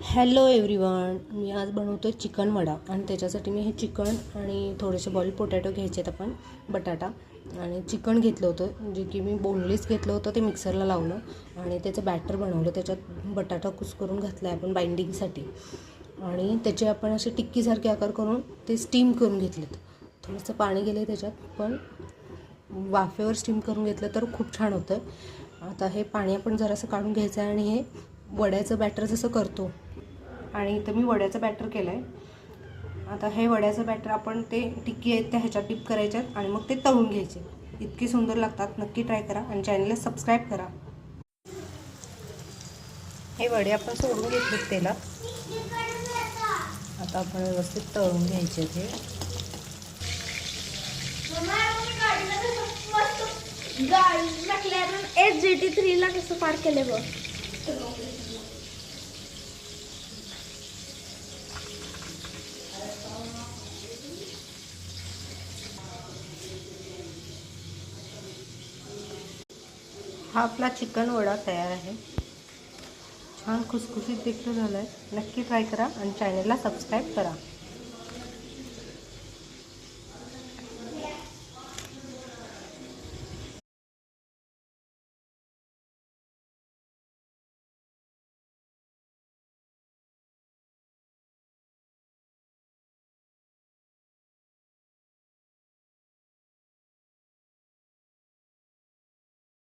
Hello everyone, मी आज बनवतो chicken vada आणि त्याच्यासाठी मी हे चिकन आणि थोडेसे बॉइल्ड पोटॅटो घ्यायचे आहेत. आपण बटाटा आणि चिकन घेतलं होतं, जे की मी बोनलेस घेतलं होतं, ते मिक्सरला लावलं आणि त्याचं बॅटर बनवलं. त्याच्यात बटाटा कुस्करून घातला आहे आपण बाइंडिंगसाठी आणि त्याचे आपण असे टिक्कीसारखे आकार करून ते स्टीम करून घेतलेत. थोडंसं पाणी गेलं त्याच्यात, पण वाफेवर स्टीम करून घेतलं तर खूप छान होतं. आता हे पाणी आपण जरासं काढून घ्यायचं आहे आणि हे वड्याचं बॅटर जसं करतो, आणि इथं मी वड्याचं बॅटर केलं आहे. आता हे वड्याचं बॅटर आपण ते टिक्की आहेत त्या ह्याच्यात डिप करायच्यात आणि मग ते तळून घ्यायचे. इतकी सुंदर लागतात, नक्की ट्राय करा आणि चॅनलला सबस्क्राईब करा. हे वडे आपण सोडून घेतलेत तेलात. आता आपण व्यवस्थित तळून घ्यायचे. हे McLaren SGT3 ला कसं पार केले बघ. हा आपला चिकन वडा तयार आहे. छान खुसखुशीत देखील झाला आहे. नक्की ट्राय करा आणि चॅनलला सबस्क्राईब करा.